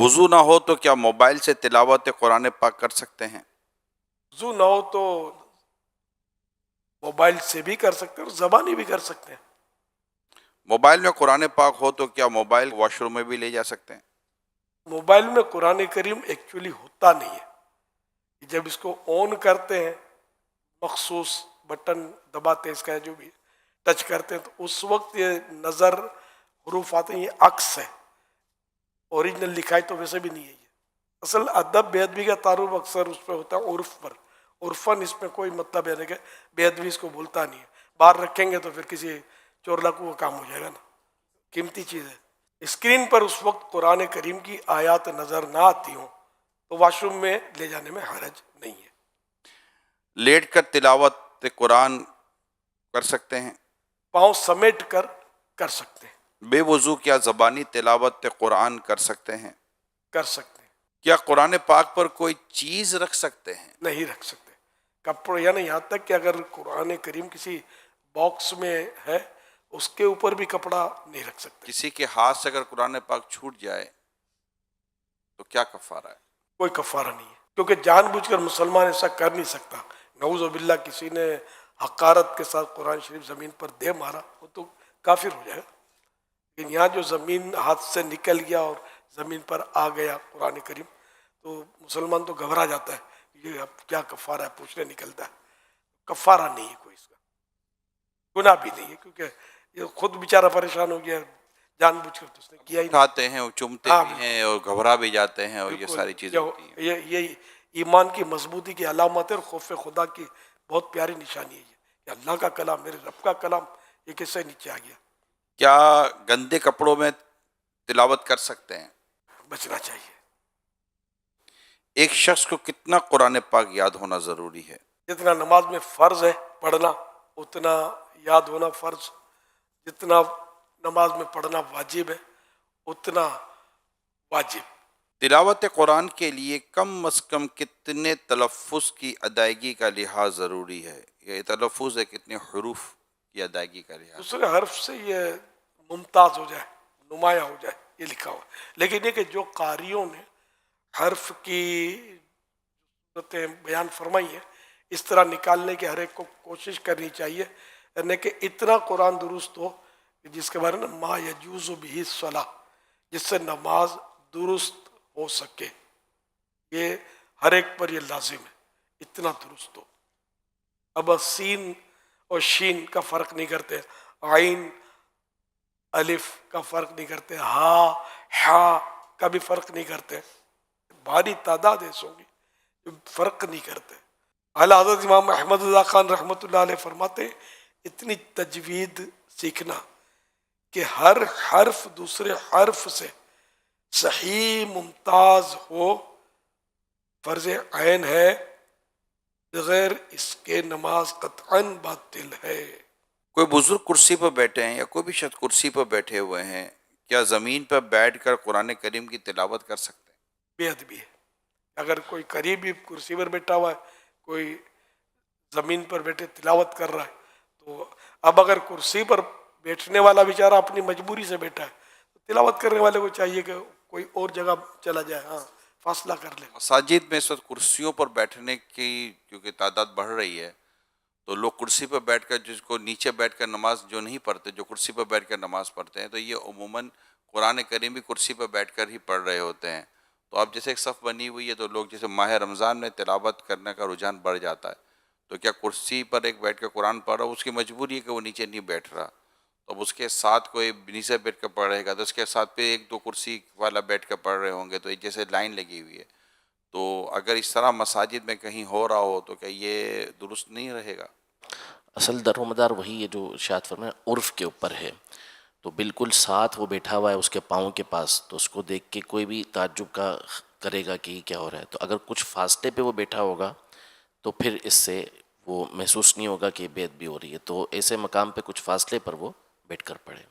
وضو نہ ہو تو کیا موبائل سے تلاوت قرآن پاک کر سکتے ہیں؟ وضو نہ ہو تو موبائل سے بھی کر سکتے ہیں اور زبانی بھی کر سکتے ہیں. موبائل میں قرآن پاک ہو تو کیا موبائل واش روم میں بھی لے جا سکتے ہیں؟ موبائل میں قرآن کریم ایکچولی ہوتا نہیں ہے. جب اس کو آن کرتے ہیں، مخصوص بٹن دباتے ہیں، اس کا جو بھی ٹچ کرتے ہیں، تو اس وقت یہ نظر حروف آتے ہیں، یہ عکس ہے. اوریجنل لکھائی تو ویسے بھی نہیں ہے. یہ اصل ادب بے ادبی کا تعارف اکثر اس پہ ہوتا ہے عرف پر. عرفاً اس میں کوئی مطلب ہے نہیں کہ بے ادبی اس کو بولتا نہیں ہے. باہر رکھیں گے تو پھر کسی چور لاکو کا کام ہو جائے گا نا، قیمتی چیز ہے. اسکرین پر اس وقت قرآن کریم کی آیات نظر نہ آتی ہوں تو واش روم میں لے جانے میں حرج نہیں ہے. لیٹ کر تلاوت قرآن کر سکتے ہیں؟ پاؤں سمیٹ کر کر سکتے ہیں. بے وضو کیا زبانی تلاوت قرآن کر سکتے ہیں؟ کر سکتے ہیں. کیا قرآن پاک پر کوئی چیز رکھ سکتے ہیں؟ نہیں رکھ سکتے. کپڑے، یعنی یہاں تک کہ اگر قرآن کریم کسی باکس میں ہے اس کے اوپر بھی کپڑا نہیں رکھ سکتے. کسی کے ہاتھ سے اگر قرآن پاک چھوٹ جائے تو کیا کفارہ ہے؟ کوئی کفارہ نہیں ہے، کیونکہ جان بوجھ کر مسلمان ایسا کر نہیں سکتا. نعوذ باللہ کسی نے حقارت کے ساتھ قرآن شریف زمین پر دے مارا وہ تو کافر ہو جائے گا. لیکن یہاں جو زمین ہاتھ سے نکل گیا اور زمین پر آ گیا قرآن کریم، تو مسلمان تو گھبرا جاتا ہے، یہ اب کیا کفارہ ہے پوچھنے نکلتا ہے. کفارہ نہیں ہے کوئی، اس کا گناہ بھی نہیں ہے، کیونکہ یہ خود بیچارہ پریشان ہو گیا، جان بوجھ کر تو اس نے کیا ہی نہیں. اٹھاتے ہیں اور چومتے بھی ہیں اور گھبرا بھی جاتے ہیں اور یہ بالکل. ساری چیزیں ہوتی ہیں. یہ ایمان کی مضبوطی کی علامت ہے اور خوف خدا کی بہت پیاری نشانی ہے. یہ کہ اللہ کا کلام، میرے رب کا کلام، یہ کس سے نیچے آ گیا. کیا گندے کپڑوں میں تلاوت کر سکتے ہیں؟ بچنا چاہیے. ایک شخص کو کتنا قرآن پاک یاد ہونا ضروری ہے؟ جتنا نماز میں فرض ہے پڑھنا اتنا یاد ہونا فرض، جتنا نماز میں پڑھنا واجب ہے اتنا واجب. تلاوت قرآن کے لیے کم از کم کتنے تلفظ کی ادائیگی کا لحاظ ضروری ہے؟ یہ تلفظ ہے کتنے حروف کی ادائیگی کا لحاظ؟ دوسرے حرف سے یہ ممتاز ہو جائے، نمایاں ہو جائے، یہ لکھا ہوا ہے. لیکن یہ کہ جو قاریوں نے حرف کی صورتیں بیان فرمائی ہیں اس طرح نکالنے کی ہر ایک کو کوشش کرنی چاہیے، یعنی کہ اتنا قرآن درست ہو کہ جس کے بارے میں ما یجوز بہ الصلاۃ، جس سے نماز درست ہو سکے. یہ ہر ایک پر یہ لازم ہے، اتنا درست ہو. اب سین اور شین کا فرق نہیں کرتے، عین الف کا فرق نہیں کرتے، ہا حا کا بھی فرق نہیں کرتے. بھاری تعداد ایسوں کی جو فرق نہیں کرتے. اعلیٰ حضرت امام احمد رضا خان رحمۃ اللہ علیہ فرماتے ہیں اتنی تجوید سیکھنا کہ ہر حرف دوسرے حرف سے صحیح ممتاز ہو فرض عین ہے، بغیر اس کے نماز قطعاً باطل ہے. کوئی بزرگ کرسی پر بیٹھے ہیں یا کوئی بھی شخص کرسی پر بیٹھے ہوئے ہیں، کیا زمین پر بیٹھ کر قرآن کریم کی تلاوت کر سکتے ہیں؟ بے ادبی ہے. اگر کوئی قریبی کرسی پر بیٹھا ہوا ہے، کوئی زمین پر بیٹھے تلاوت کر رہا ہے، تو اب اگر کرسی پر بیٹھنے والا بیچارہ اپنی مجبوری سے بیٹھا ہے تو تلاوت کرنے والے کو چاہیے کہ کوئی اور جگہ چلا جائے، ہاں فاصلہ کر لے. مساجد میں اس وقت کرسیوں پر بیٹھنے کی کیونکہ تعداد بڑھ رہی ہے تو لوگ کرسی پر بیٹھ کر، جس کو نیچے بیٹھ کر نماز جو نہیں پڑھتے، جو کرسی پر بیٹھ کر نماز پڑھتے ہیں، تو یہ عموماً قرآن کریم بھی کرسی پر بیٹھ کر ہی پڑھ رہے ہوتے ہیں. تو اب جیسے ایک صف بنی ہوئی ہے تو لوگ جیسے ماہ رمضان میں تلاوت کرنے کا رجحان بڑھ جاتا ہے، تو کیا کرسی پر ایک بیٹھ کر قرآن پڑھ رہا ہو، اس کی مجبوری ہے کہ وہ نیچے نہیں بیٹھ رہا، تو اب اس کے ساتھ کوئی نیچے بیٹھ کر پڑھ رہے گا تو اس کے ساتھ پہ ایک دو کرسی والا بیٹھ کر پڑھ رہے ہوں گے، تو ایک جیسے لائن لگی ہوئی ہے. تو اگر اس طرح مساجد میں کہیں ہو رہا ہو تو کیا یہ درست نہیں رہے گا؟ اصل در و مدار وہی ہے جو ارشاد فرمایا عرف کے اوپر ہے. تو بالکل ساتھ وہ بیٹھا ہوا ہے اس کے پاؤں کے پاس، تو اس کو دیکھ کے کوئی بھی تعجب کا کرے گا کہ یہ کیا ہو رہا ہے. تو اگر کچھ فاصلے پہ وہ بیٹھا ہوگا تو پھر اس سے وہ محسوس نہیں ہوگا کہ بے ادبی ہو رہی ہے. تو ایسے مقام پہ کچھ فاصلے پر وہ بیٹھ کر پڑھے.